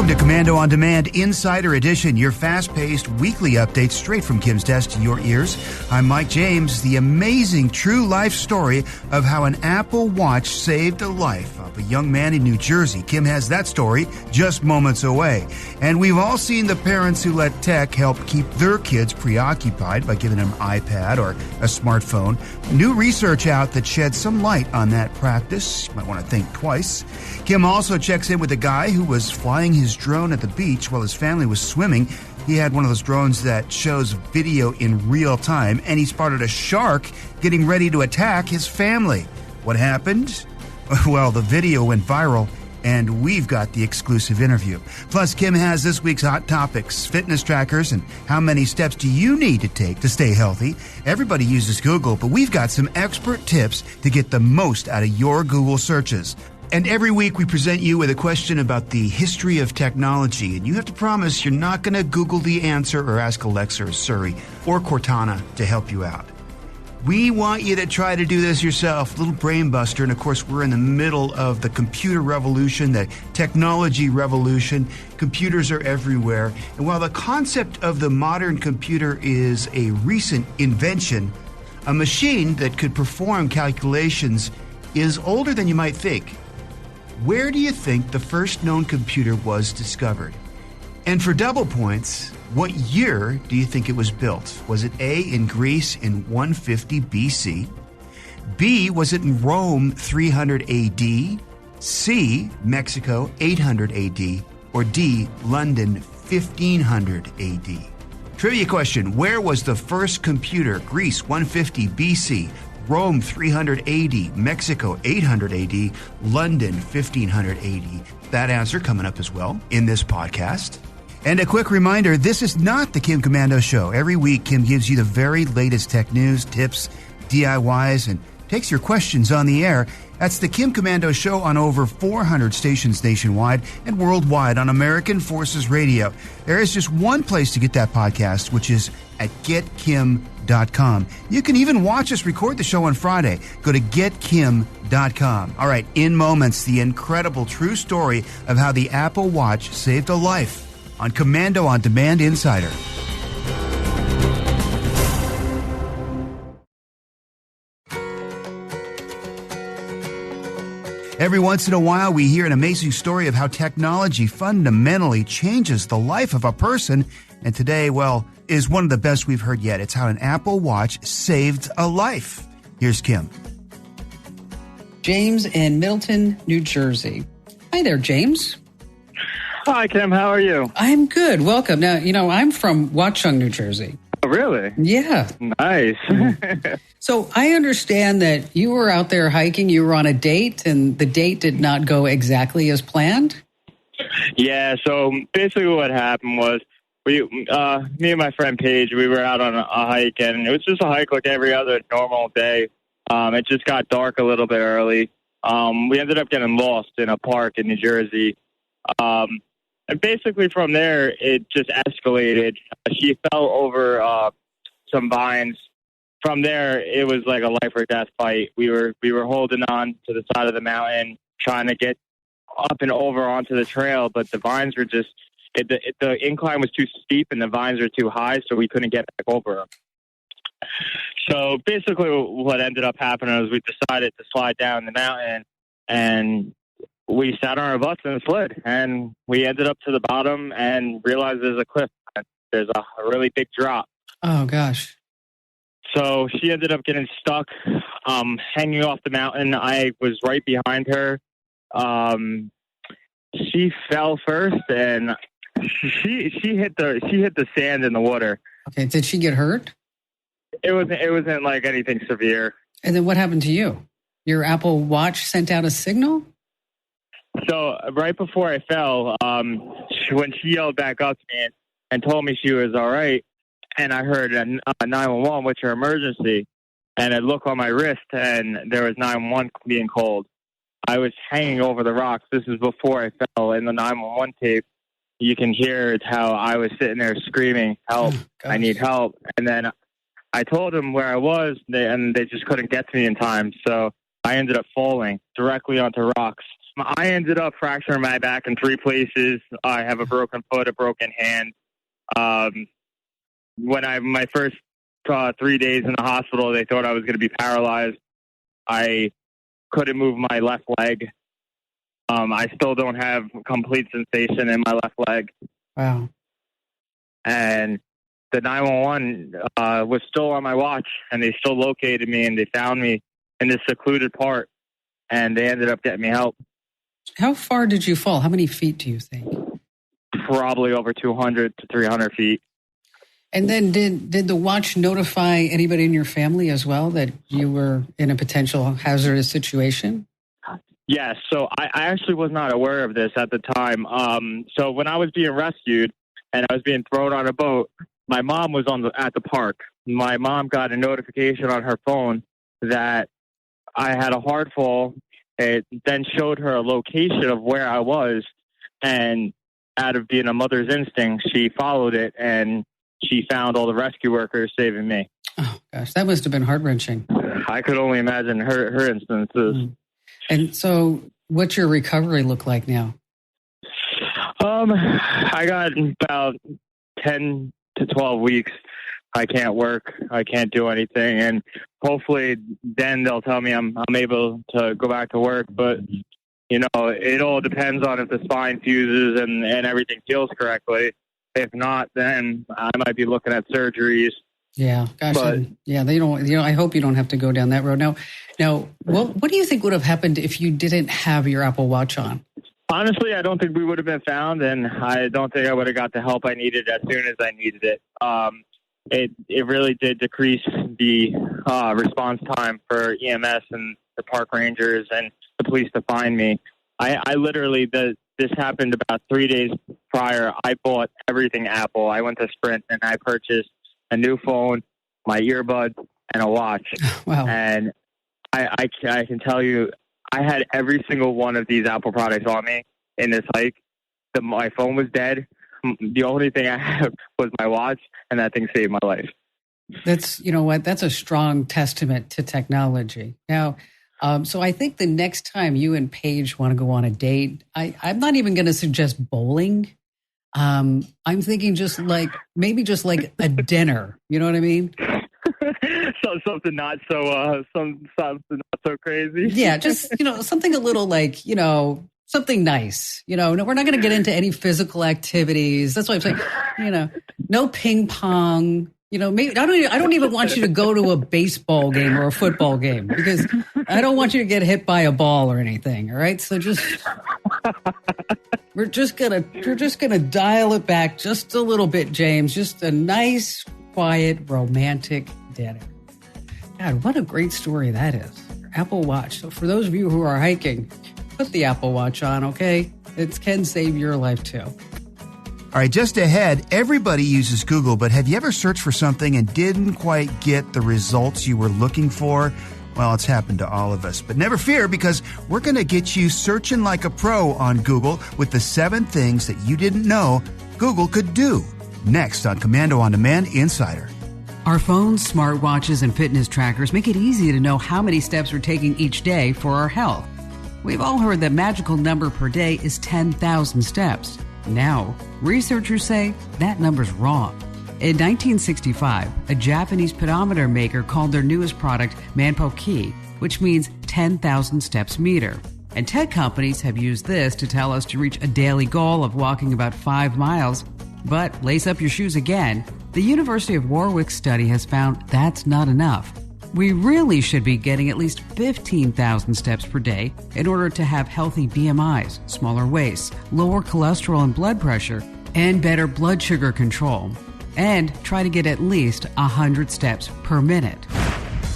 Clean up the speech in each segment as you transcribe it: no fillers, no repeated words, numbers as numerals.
to Commando On Demand Insider Edition, your fast-paced weekly update straight from Kim's desk to your ears. I'm Mike James, the amazing true life story of how an Apple Watch saved a life of a young man in New Jersey. Kim has that story just moments away. And we've all seen the parents who let tech help keep their kids preoccupied by giving them an iPad or a smartphone. New research out that sheds some light on that practice. You might want to think twice. Kim also checks in with a guy who was flying his drone at the beach while his family was swimming. He had one of those drones that shows video in real time, and he spotted a shark getting ready to attack his family. What happened? Well, the video went viral, and we've got the exclusive interview. Plus, Kim has this week's hot topics, fitness trackers, and how many steps do you need to take to stay healthy? Everybody uses Google, but we've got some expert tips to get the most out of your Google searches. And every week we present you with a question about the history of technology, and you have to promise you're not going to Google the answer or ask Alexa or Siri or Cortana to help you out. We want you to try to do this yourself, little brain buster. And of course, we're in the middle of the computer revolution, the technology revolution. Computers are everywhere. And while the concept of the modern computer is a recent invention, a machine that could perform calculations is older than you might think. Where do you think the first known computer was discovered? And for double points, what year do you think it was built? Was it A, in Greece in 150 BC? B, was it in Rome 300 AD? C, Mexico 800 AD? Or D, London 1500 AD? Trivia question, where was the first computer? Greece 150 BC, Rome 300 AD, Mexico 800 AD, London 1500 AD. That answer coming up as well in this podcast. And a quick reminder, this is not the Kim Komando Show. Every week, Kim gives you the very latest tech news, tips, DIYs, and takes your questions on the air. That's the Kim Komando Show on over 400 stations nationwide and worldwide on American Forces Radio. There is just one place to get that podcast, which is at getkim.com. You can even watch us record the show on Friday. Go to getkim.com. All right, in moments, the incredible true story of how the Apple Watch saved a life on Commando On Demand Insider. Every once in a while, we hear an amazing story of how technology fundamentally changes the life of a person. And today, well, is one of the best we've heard yet. It's how an Apple Watch saved a life. Here's Kim. James in Middleton, New Jersey. Hi there, James. Hi, Kim. How are you? I'm good. Welcome. Now, I'm from Watchung, New Jersey. Oh, really? Yeah. Nice. So I understand that you were out there hiking. You were on a date, and the date did not go exactly as planned? Yeah, so basically what happened was me and my friend Paige, we were out on a hike, and it was just a hike like every other normal day. It just got dark a little bit early. We ended up getting lost in a park in New Jersey. And basically from there, it just escalated. She fell over some vines. From there, it was like a life or death fight. We were holding on to the side of the mountain, trying to get up and over onto the trail, but the vines were just the incline was too steep and the vines were too high, so we couldn't get back over them. So basically, what ended up happening was we decided to slide down the mountain, and we sat on our butts and slid, and we ended up to the bottom and realized there's a cliff. There's a really big drop. Oh, gosh. So she ended up getting stuck, hanging off the mountain. I was right behind her. She fell first, and she hit the sand in the water. Okay. Did she get hurt? It wasn't like anything severe. And then what happened to you? Your Apple Watch sent out a signal? So right before I fell, when she yelled back up to me and told me she was all right, and I heard a 911, which are emergency, and I look on my wrist, and there was 911 being called. I was hanging over the rocks. This is before I fell. In the 911 tape, you can hear how I was sitting there screaming, "Help! I need help!" And then I told them where I was, and they just couldn't get to me in time. So I ended up falling directly onto rocks. I ended up fracturing my back in 3 places. I have a broken foot, a broken hand. My first 3 days in the hospital, they thought I was going to be paralyzed. I couldn't move my left leg. I still don't have complete sensation in my left leg. Wow. And the 911 was still on my watch, and they still located me, and they found me in this secluded part, and they ended up getting me help. How far did you fall? How many feet do you think? Probably over 200 to 300 feet. And then did the watch notify anybody in your family as well that you were in a potential hazardous situation? Yes. So I actually was not aware of this at the time. So when I was being rescued and I was being thrown on a boat, my mom was at the park. My mom got a notification on her phone that I had a hard fall. It then showed her a location of where I was, and out of being a mother's instinct, she followed it, and she found all the rescue workers saving me. Oh, gosh, that must have been heart-wrenching. I could only imagine her instances. Mm. And so what's your recovery look like now? I got about 10 to 12 weeks. I can't work. I can't do anything. And hopefully then they'll tell me I'm able to go back to work. But, you know, it all depends on if the spine fuses and everything heals correctly. If not, then I might be looking at surgeries. Yeah, gosh, they don't. I hope you don't have to go down that road. Now, what do you think would have happened if you didn't have your Apple Watch on? Honestly, I don't think we would have been found, and I don't think I would have got the help I needed as soon as I needed it. It really did decrease the response time for EMS and the park rangers and the police to find me. I literally, this happened about 3 days prior. I bought everything Apple. I went to Sprint and I purchased a new phone, my earbuds, and a watch. Wow. And I can tell you, I had every single one of these Apple products on me in this hike. My phone was dead. The only thing I had was my watch, and that thing saved my life. That's, you know what, that's a strong testament to technology. Now, so I think the next time you and Paige want to go on a date, I'm not even going to suggest bowling. I'm thinking maybe just like a dinner. You know what I mean? So something not so something not so crazy. Yeah, just something a little like something nice. No, we're not going to get into any physical activities. That's why I'm saying no ping pong. Maybe I don't even want you to go to a baseball game or a football game because I don't want you to get hit by a ball or anything. All right, so we're just gonna dial it back just a little bit, James. Just a nice, quiet, romantic dinner. God, what a great story that is. Apple Watch. So for those of you who are hiking, put the Apple Watch on. Okay, it can save your life too. All right, just ahead, everybody uses Google, but have you ever searched for something and didn't quite get the results you were looking for? Well, it's happened to all of us. But never fear, because we're going to get you searching like a pro on Google with the 7 things that you didn't know Google could do. Next on Komando on Demand Insider. Our phones, smartwatches, and fitness trackers make it easy to know how many steps we're taking each day for our health. We've all heard the magical number per day is 10,000 steps. Now, researchers say that number's wrong. In 1965, a Japanese pedometer maker called their newest product Manpoki, which means 10,000 steps meter. And tech companies have used this to tell us to reach a daily goal of walking about 5 miles. But lace up your shoes again. The University of Warwick study has found that's not enough. We really should be getting at least 15,000 steps per day in order to have healthy BMIs, smaller waists, lower cholesterol and blood pressure, and better blood sugar control. And try to get at least 100 steps per minute.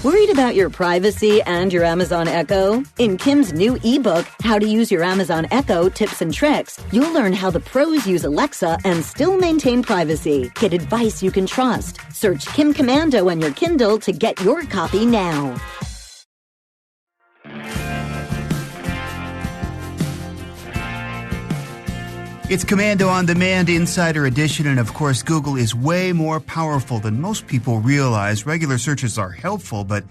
Worried about your privacy and your Amazon Echo? In Kim's new ebook, How to Use Your Amazon Echo Tips and Tricks, you'll learn how the pros use Alexa and still maintain privacy. Get advice you can trust. Search Kim Komando on your Kindle to get your copy now. It's Komando on Demand Insider Edition, and of course, Google is way more powerful than most people realize. Regular searches are helpful, but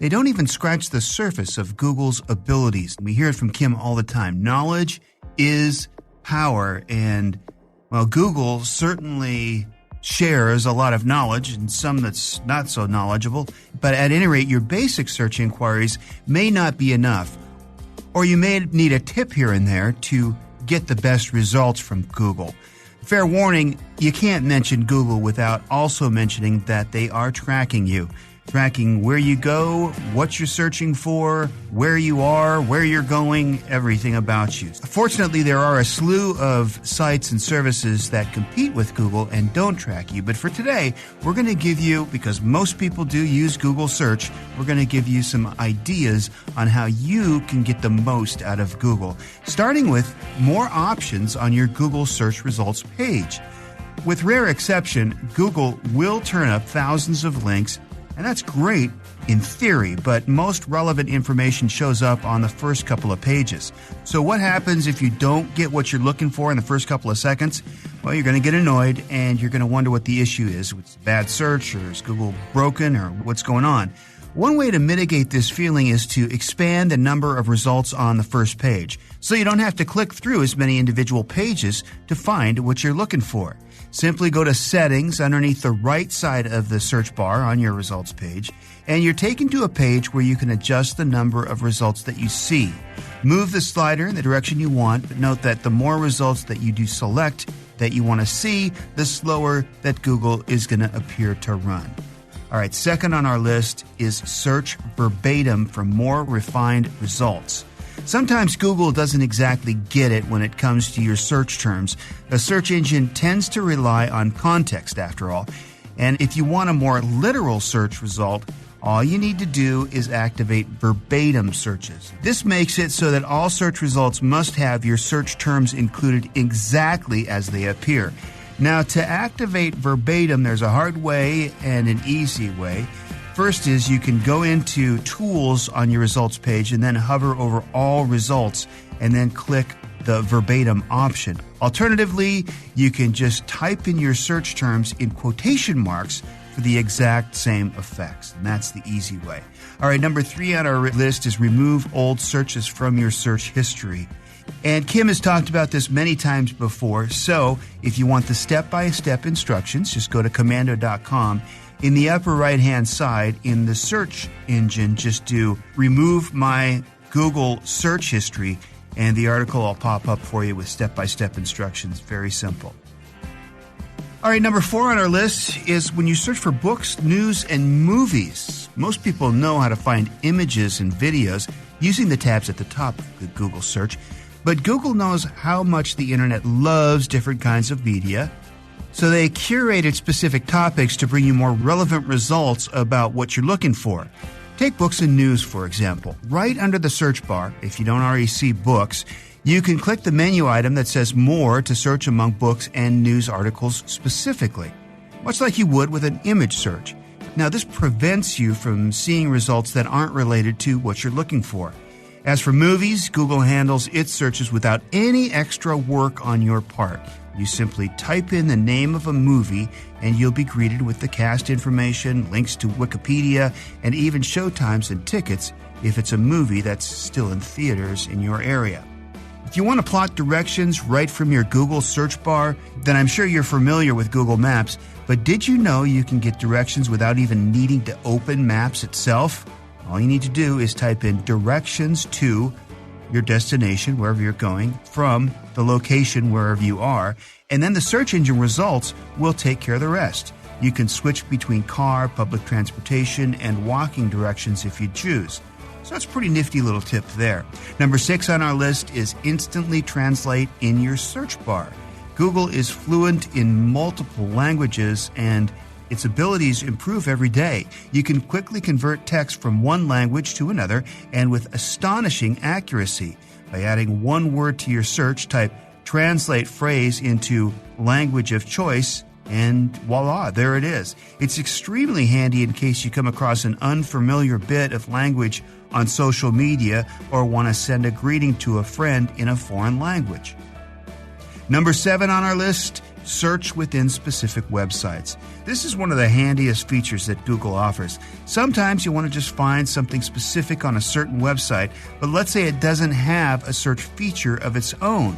they don't even scratch the surface of Google's abilities. We hear it from Kim all the time. Knowledge is power. And, well, Google certainly shares a lot of knowledge and some that's not so knowledgeable. But at any rate, your basic search inquiries may not be enough. Or you may need a tip here and there to get the best results from Google. Fair warning, you can't mention Google without also mentioning that they are tracking you. Tracking where you go, what you're searching for, where you are, where you're going, everything about you. Fortunately, there are a slew of sites and services that compete with Google and don't track you. But for today, we're going to give you, because most people do use Google search, we're going to give you some ideas on how you can get the most out of Google, starting with more options on your Google search results page. With rare exception, Google will turn up thousands of links. And that's great in theory, but most relevant information shows up on the first couple of pages. So what happens if you don't get what you're looking for in the first couple of seconds? Well, you're going to get annoyed and you're going to wonder what the issue is. It's a bad search, or is Google broken, or what's going on? One way to mitigate this feeling is to expand the number of results on the first page, so you don't have to click through as many individual pages to find what you're looking for. Simply go to Settings underneath the right side of the search bar on your results page, and you're taken to a page where you can adjust the number of results that you see. Move the slider in the direction you want, but note that the more results that you do select that you want to see, the slower that Google is going to appear to run. All right, second on our list is search verbatim for more refined results. Sometimes Google doesn't exactly get it when it comes to your search terms. A search engine tends to rely on context, after all. And if you want a more literal search result, all you need to do is activate verbatim searches. This makes it so that all search results must have your search terms included exactly as they appear. Now, to activate verbatim, there's a hard way and an easy way. First is you can go into Tools on your results page and then hover over All Results and then click the verbatim option. Alternatively, you can just type in your search terms in quotation marks for the exact same effects. And that's the easy way. All right, number 3 on our list is remove old searches from your search history. And Kim has talked about this many times before, so if you want the step-by-step instructions, just go to Komando.com. In the upper right-hand side, in the search engine, just do remove my Google search history, and the article will pop up for you with step-by-step instructions. Very simple. All right, number 4 on our list is when you search for books, news, and movies. Most people know how to find images and videos using the tabs at the top of the Google search, but Google knows how much the internet loves different kinds of media, so they curated specific topics to bring you more relevant results about what you're looking for. Take books and news, for example. Right under the search bar, if you don't already see books, you can click the menu item that says More to search among books and news articles specifically, much like you would with an image search. Now, this prevents you from seeing results that aren't related to what you're looking for. As for movies, Google handles its searches without any extra work on your part. You simply type in the name of a movie and you'll be greeted with the cast information, links to Wikipedia, and even showtimes and tickets if it's a movie that's still in theaters in your area. If you want to plot directions right from your Google search bar, then I'm sure you're familiar with Google Maps, but did you know you can get directions without even needing to open Maps itself? All you need to do is type in directions to your destination, wherever you're going, from the location wherever you are, and then the search engine results will take care of the rest. You can switch between car, public transportation, and walking directions if you choose. So that's a pretty nifty little tip there. Number 6 on our list is instantly translate in your search bar. Google is fluent in multiple languages and its abilities improve every day. You can quickly convert text from one language to another and with astonishing accuracy. By adding one word to your search, type translate phrase into language of choice, and voila, there it is. It's extremely handy in case you come across an unfamiliar bit of language on social media or want to send a greeting to a friend in a foreign language. Number 7 on our list, search within specific websites. This is one of the handiest features that Google offers. Sometimes you want to just find something specific on a certain website, but let's say it doesn't have a search feature of its own.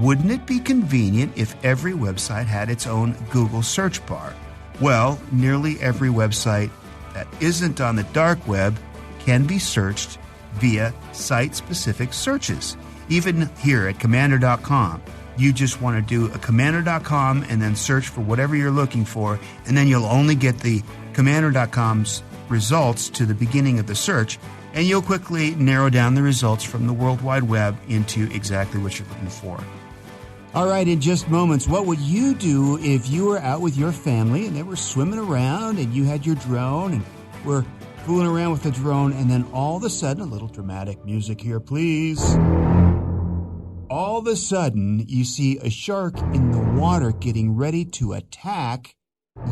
Wouldn't it be convenient if every website had its own Google search bar? Well, nearly every website that isn't on the dark web can be searched via site-specific searches. Even here at Commander.com, you just want to do a Commander.com and then search for whatever you're looking for, and then you'll only get the Commander.com's results to the beginning of the search, and you'll quickly narrow down the results from the World Wide Web into exactly what you're looking for. All right, in just moments, what would you do if you were out with your family and they were swimming around and you had your drone and were fooling around with the drone, and then all of a sudden, a little dramatic music here, please. All of a sudden, you see a shark in the water getting ready to attack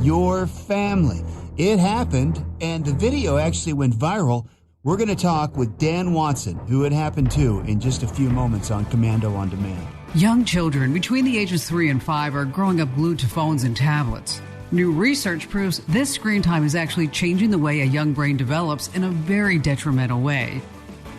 your family. It happened, and the video actually went viral. We're going to talk with Dan Watson, who it happened to, in just a few moments on Commando on Demand. Young children between the ages 3 and 5 are growing up glued to phones and tablets. New research proves this screen time is actually changing the way a young brain develops in a very detrimental way.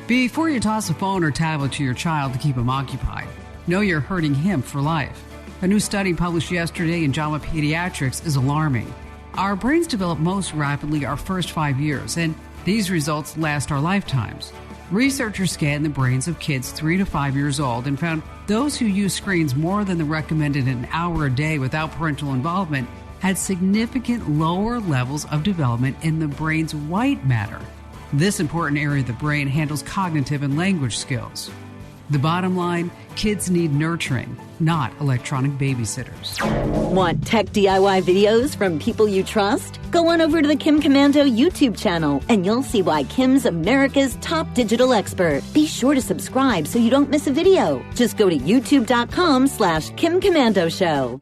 Before you toss a phone or tablet to your child to keep him occupied, know you're hurting him for life. A new study published yesterday in JAMA Pediatrics is alarming. Our brains develop most rapidly our first 5 years, and these results last our lifetimes. Researchers scanned the brains of kids 3 to 5 years old and found those who use screens more than the recommended an hour a day without parental involvement had significant lower levels of development in the brain's white matter. This important area of the brain handles cognitive and language skills. The bottom line, kids need nurturing, not electronic babysitters. Want tech DIY videos from people you trust? Go on over to the Kim Komando YouTube channel, and you'll see why Kim's America's top digital expert. Be sure to subscribe so you don't miss a video. Just go to youtube.com/Kim Komando Show.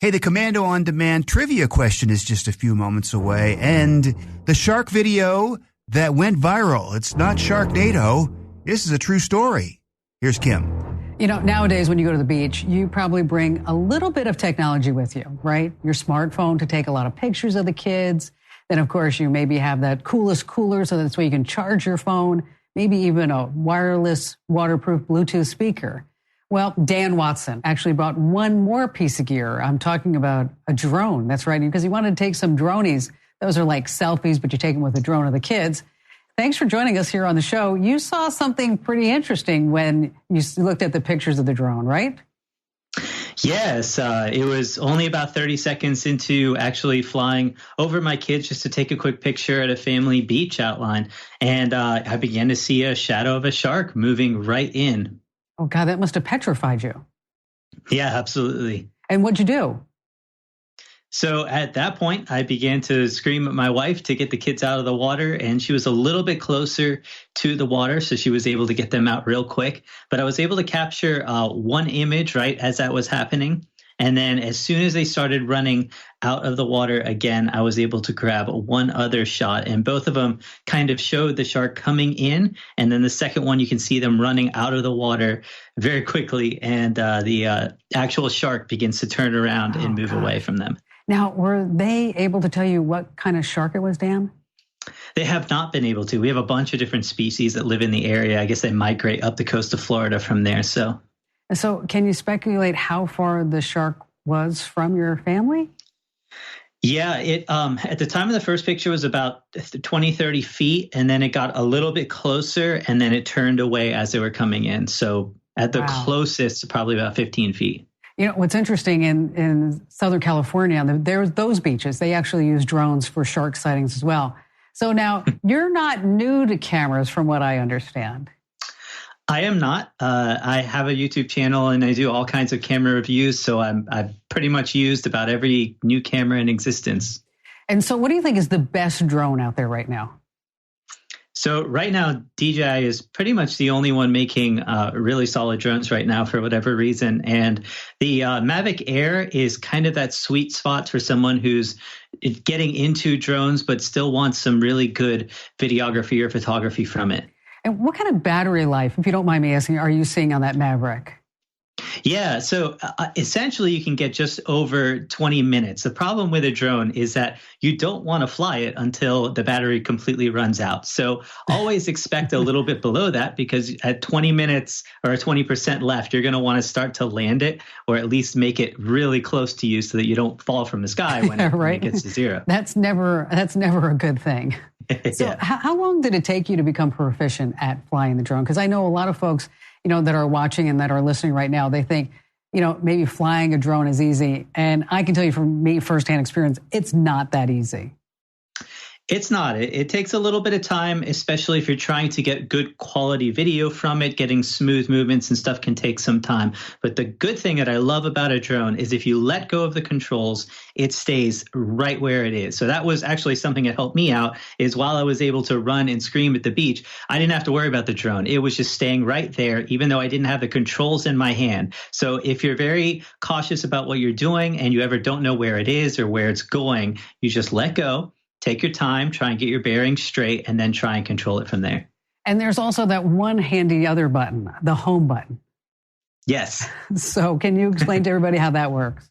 Hey, the Commando on Demand trivia question is just a few moments away, and the shark video that went viral, it's not Sharknado. This is a true story. Here's Kim. You know, nowadays when you go to the beach, you probably bring a little bit of technology with you, right? Your smartphone to take a lot of pictures of the kids. Then, of course, you maybe have that coolest cooler so that's where you can charge your phone, maybe even a wireless, waterproof Bluetooth speaker. Well, Dan Watson actually brought one more piece of gear. I'm talking about a drone. That's right, because he wanted to take some dronies. Those are like selfies, but you take them with a drone of the kids. Thanks for joining us here on the show. You saw something pretty interesting when you looked at the pictures of the drone, right? Yes, it was only about 30 seconds into actually flying over my kids just to take a quick picture at a family beach outline. And I began to see a shadow of a shark moving right in. Oh, God, that must have petrified you. Yeah, absolutely. And what'd you do? So at that point, I began to scream at my wife to get the kids out of the water, and she was a little bit closer to the water, so she was able to get them out real quick. But I was able to capture one image right as that was happening. And then as soon as they started running out of the water again, I was able to grab one other shot. And both of them kind of showed the shark coming in. And then the second one, you can see them running out of the water very quickly. And the actual shark begins to turn around and move away from them. Now, were they able to tell you what kind of shark it was, Dan? They have not been able to. We have a bunch of different species that live in the area. I guess they migrate up the coast of Florida from there. So can you speculate how far the shark was from your family? Yeah, it at the time of the first picture was about 20, 30 feet, and then it got a little bit closer, and then it turned away as they were coming in. So at the closest, probably about 15 feet. You know, what's interesting in Southern California, there's those beaches, they actually use drones for shark sightings as well. So now, you're not new to cameras from what I understand. I am not. I have a YouTube channel and I do all kinds of camera reviews. So I've pretty much used about every new camera in existence. And so what do you think is the best drone out there right now? So right now, DJI is pretty much the only one making really solid drones right now for whatever reason. And the Mavic Air is kind of that sweet spot for someone who's getting into drones, but still wants some really good videography or photography from it. And what kind of battery life, if you don't mind me asking, are you seeing on that Maverick? Yeah, so essentially you can get just over 20 minutes. The problem with a drone is that you don't want to fly it until the battery completely runs out. So always expect a little bit below that, because at 20 minutes or 20% left, you're going to want to start to land it, or at least make it really close to you so that you don't fall from the sky when it gets to zero. That's never a good thing. So Yeah. how long did it take you to become proficient at flying the drone? Because I know a lot of folks, that are watching and that are listening right now, they think, maybe flying a drone is easy. And I can tell you from me, firsthand experience, it's not that easy. It's not. It takes a little bit of time, especially if you're trying to get good quality video from it. Getting smooth movements and stuff can take some time. But the good thing that I love about a drone is if you let go of the controls, it stays right where it is. So that was actually something that helped me out, is while I was able to run and scream at the beach, I didn't have to worry about the drone. It was just staying right there, even though I didn't have the controls in my hand. So if you're very cautious about what you're doing and you ever don't know where it is or where it's going, you just let go. Take your time, try and get your bearings straight, and then try and control it from there. And there's also that one handy other button, the home button. Yes. So can you explain to everybody how that works?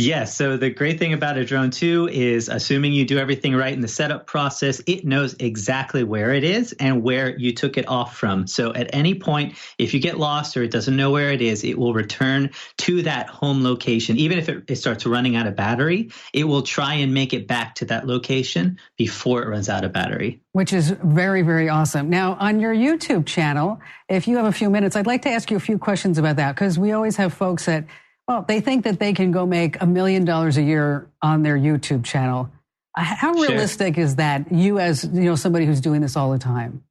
Yes. So the great thing about a drone too is, assuming you do everything right in the setup process, it knows exactly where it is and where you took it off from. So at any point, if you get lost or it doesn't know where it is, it will return to that home location. Even if it starts running out of battery, it will try and make it back to that location before it runs out of battery. Which is very, very awesome. Now, on your YouTube channel, if you have a few minutes, I'd like to ask you a few questions about that, because we always have folks that, well, they think that they can go make $1 million a year on their YouTube channel. How realistic is that, you as somebody who's doing this all the time?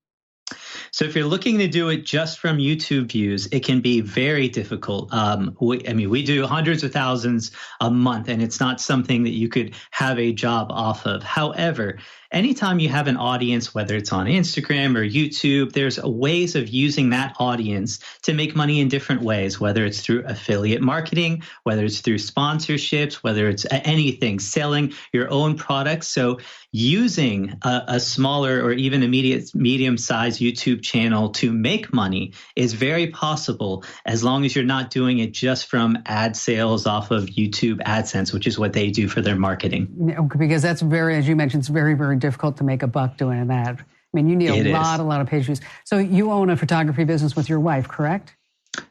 So if you're looking to do it just from YouTube views, it can be very difficult. We do hundreds of thousands a month, and it's not something that you could have a job off of. However, anytime you have an audience, whether it's on Instagram or YouTube, there's ways of using that audience to make money in different ways, whether it's through affiliate marketing, whether it's through sponsorships, whether it's anything, selling your own products. So using a smaller or even a medium-sized YouTube channel to make money is very possible, as long as you're not doing it just from ad sales off of YouTube AdSense, which is what they do for their marketing. Because that's as you mentioned, it's very, very difficult to make a buck doing that. I mean, you need a lot of page views. So you own a photography business with your wife, correct?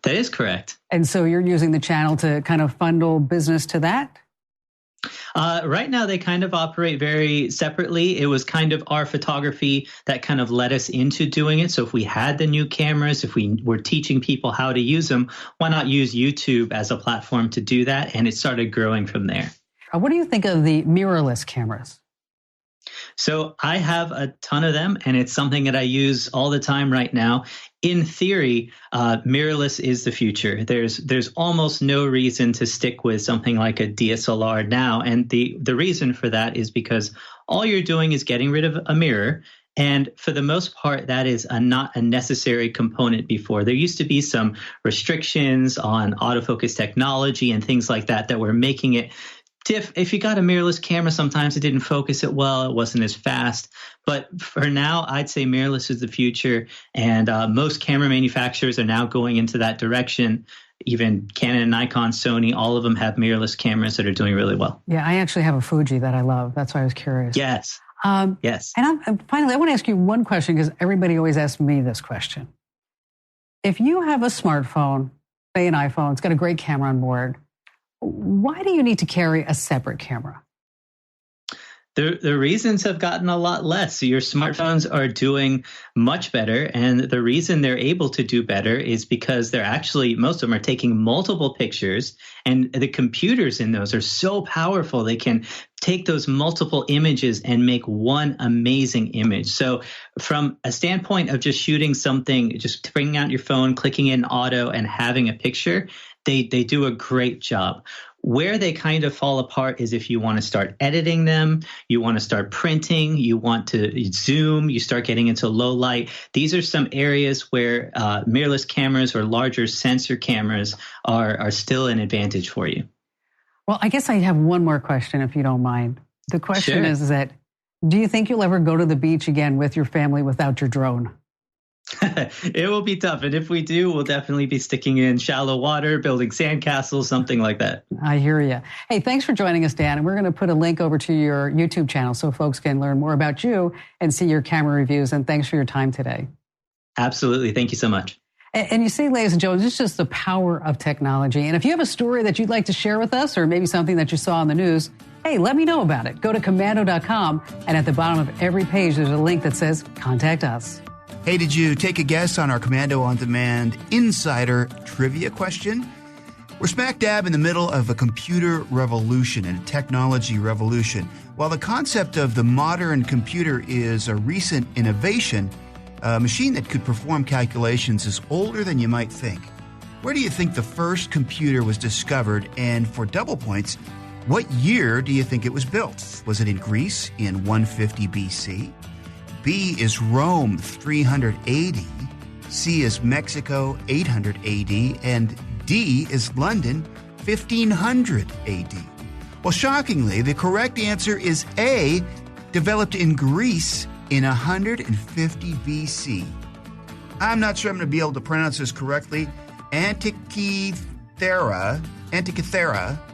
That is correct. And so you're using the channel to kind of funnel business to that? Right now, they kind of operate very separately. It was kind of our photography that kind of led us into doing it. So if we had the new cameras, if we were teaching people how to use them, why not use YouTube as a platform to do that? And it started growing from there. What do you think of the mirrorless cameras? So I have a ton of them, and it's something that I use all the time right now. In theory, mirrorless is the future. There's almost no reason to stick with something like a DSLR now. And the reason for that is because all you're doing is getting rid of a mirror. And for the most part, that is not a necessary component before. There used to be some restrictions on autofocus technology and things like that were making it if you got a mirrorless camera, sometimes it didn't focus it well. It wasn't as fast. But for now, I'd say mirrorless is the future. And most camera manufacturers are now going into that direction. Even Canon, Nikon, Sony, all of them have mirrorless cameras that are doing really well. Yeah, I actually have a Fuji that I love. That's why I was curious. Yes. Yes. And finally, I want to ask you one question, because everybody always asks me this question. If you have a smartphone, say an iPhone, it's got a great camera on board, why do you need to carry a separate camera? The reasons have gotten a lot less. So your smartphones are doing much better. And the reason they're able to do better is because most of them are taking multiple pictures, and the computers in those are so powerful. They can take those multiple images and make one amazing image. So from a standpoint of just shooting something, just bringing out your phone, clicking in auto and having a picture, they do a great job. Where they kind of fall apart is if you want to start editing them, you want to start printing, you want to zoom, you start getting into low light. These are some areas where mirrorless cameras or larger sensor cameras are still an advantage for you. Well, I guess I have one more question, if you don't mind. The question is that, do you think you'll ever go to the beach again with your family without your drone? It will be tough. And if we do, we'll definitely be sticking in shallow water, building sandcastles, something like that. I hear you. Hey, thanks for joining us, Dan. And we're going to put a link over to your YouTube channel so folks can learn more about you and see your camera reviews. And thanks for your time today. Absolutely. Thank you so much. And you see, ladies and gentlemen, it's just the power of technology. And if you have a story that you'd like to share with us, or maybe something that you saw on the news, hey, let me know about it. Go to komando.com, and at the bottom of every page, there's a link that says Contact Us. Hey, did you take a guess on our Komando On Demand Insider Trivia question? We're smack dab in the middle of a computer revolution and a technology revolution. While the concept of the modern computer is a recent innovation, a machine that could perform calculations is older than you might think. Where do you think the first computer was discovered? And for double points, what year do you think it was built? Was it in Greece in 150 BC? B is Rome, 380. C is Mexico, 800 AD. And D is London, 1500 AD. Well, shockingly, the correct answer is A, developed in Greece in 150 BC. I'm not sure I'm going to be able to pronounce this correctly. Antikythera,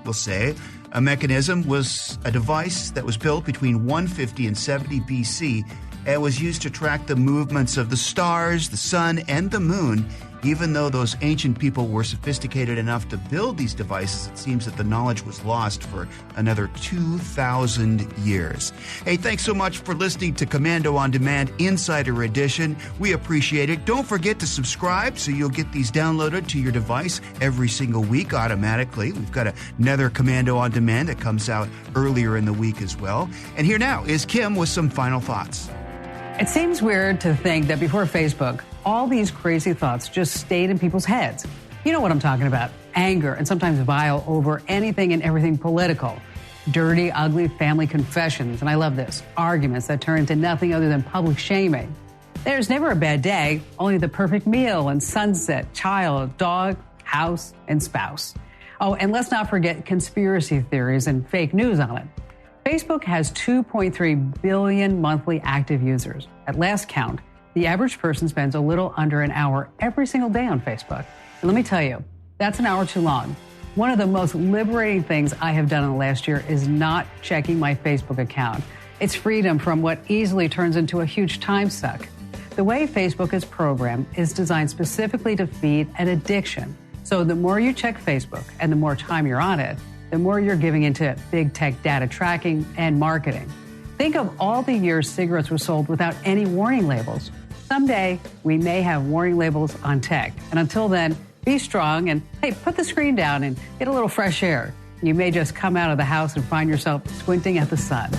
we'll say, a mechanism was a device that was built between 150 and 70 BC and was used to track the movements of the stars, the sun, and the moon. Even though those ancient people were sophisticated enough to build these devices, it seems that the knowledge was lost for another 2,000 years. Hey, thanks so much for listening to Komando On Demand Insider Edition. We appreciate it. Don't forget to subscribe so you'll get these downloaded to your device every single week automatically. We've got another Komando On Demand that comes out earlier in the week as well. And here now is Kim with some final thoughts. It seems weird to think that before Facebook, all these crazy thoughts just stayed in people's heads. You know what I'm talking about. Anger and sometimes vile over anything and everything political. Dirty, ugly family confessions, and I love this, arguments that turn into nothing other than public shaming. There's never a bad day, only the perfect meal and sunset, child, dog, house, and spouse. Oh, and let's not forget conspiracy theories and fake news on it. Facebook has 2.3 billion monthly active users. At last count, the average person spends a little under an hour every single day on Facebook. And let me tell you, that's an hour too long. One of the most liberating things I have done in the last year is not checking my Facebook account. It's freedom from what easily turns into a huge time suck. The way Facebook is programmed is designed specifically to feed an addiction. So the more you check Facebook and the more time you're on it, the more you're giving into big tech data tracking and marketing. Think of all the years cigarettes were sold without any warning labels. Someday, we may have warning labels on tech. And until then, be strong and, hey, put the screen down and get a little fresh air. You may just come out of the house and find yourself squinting at the sun.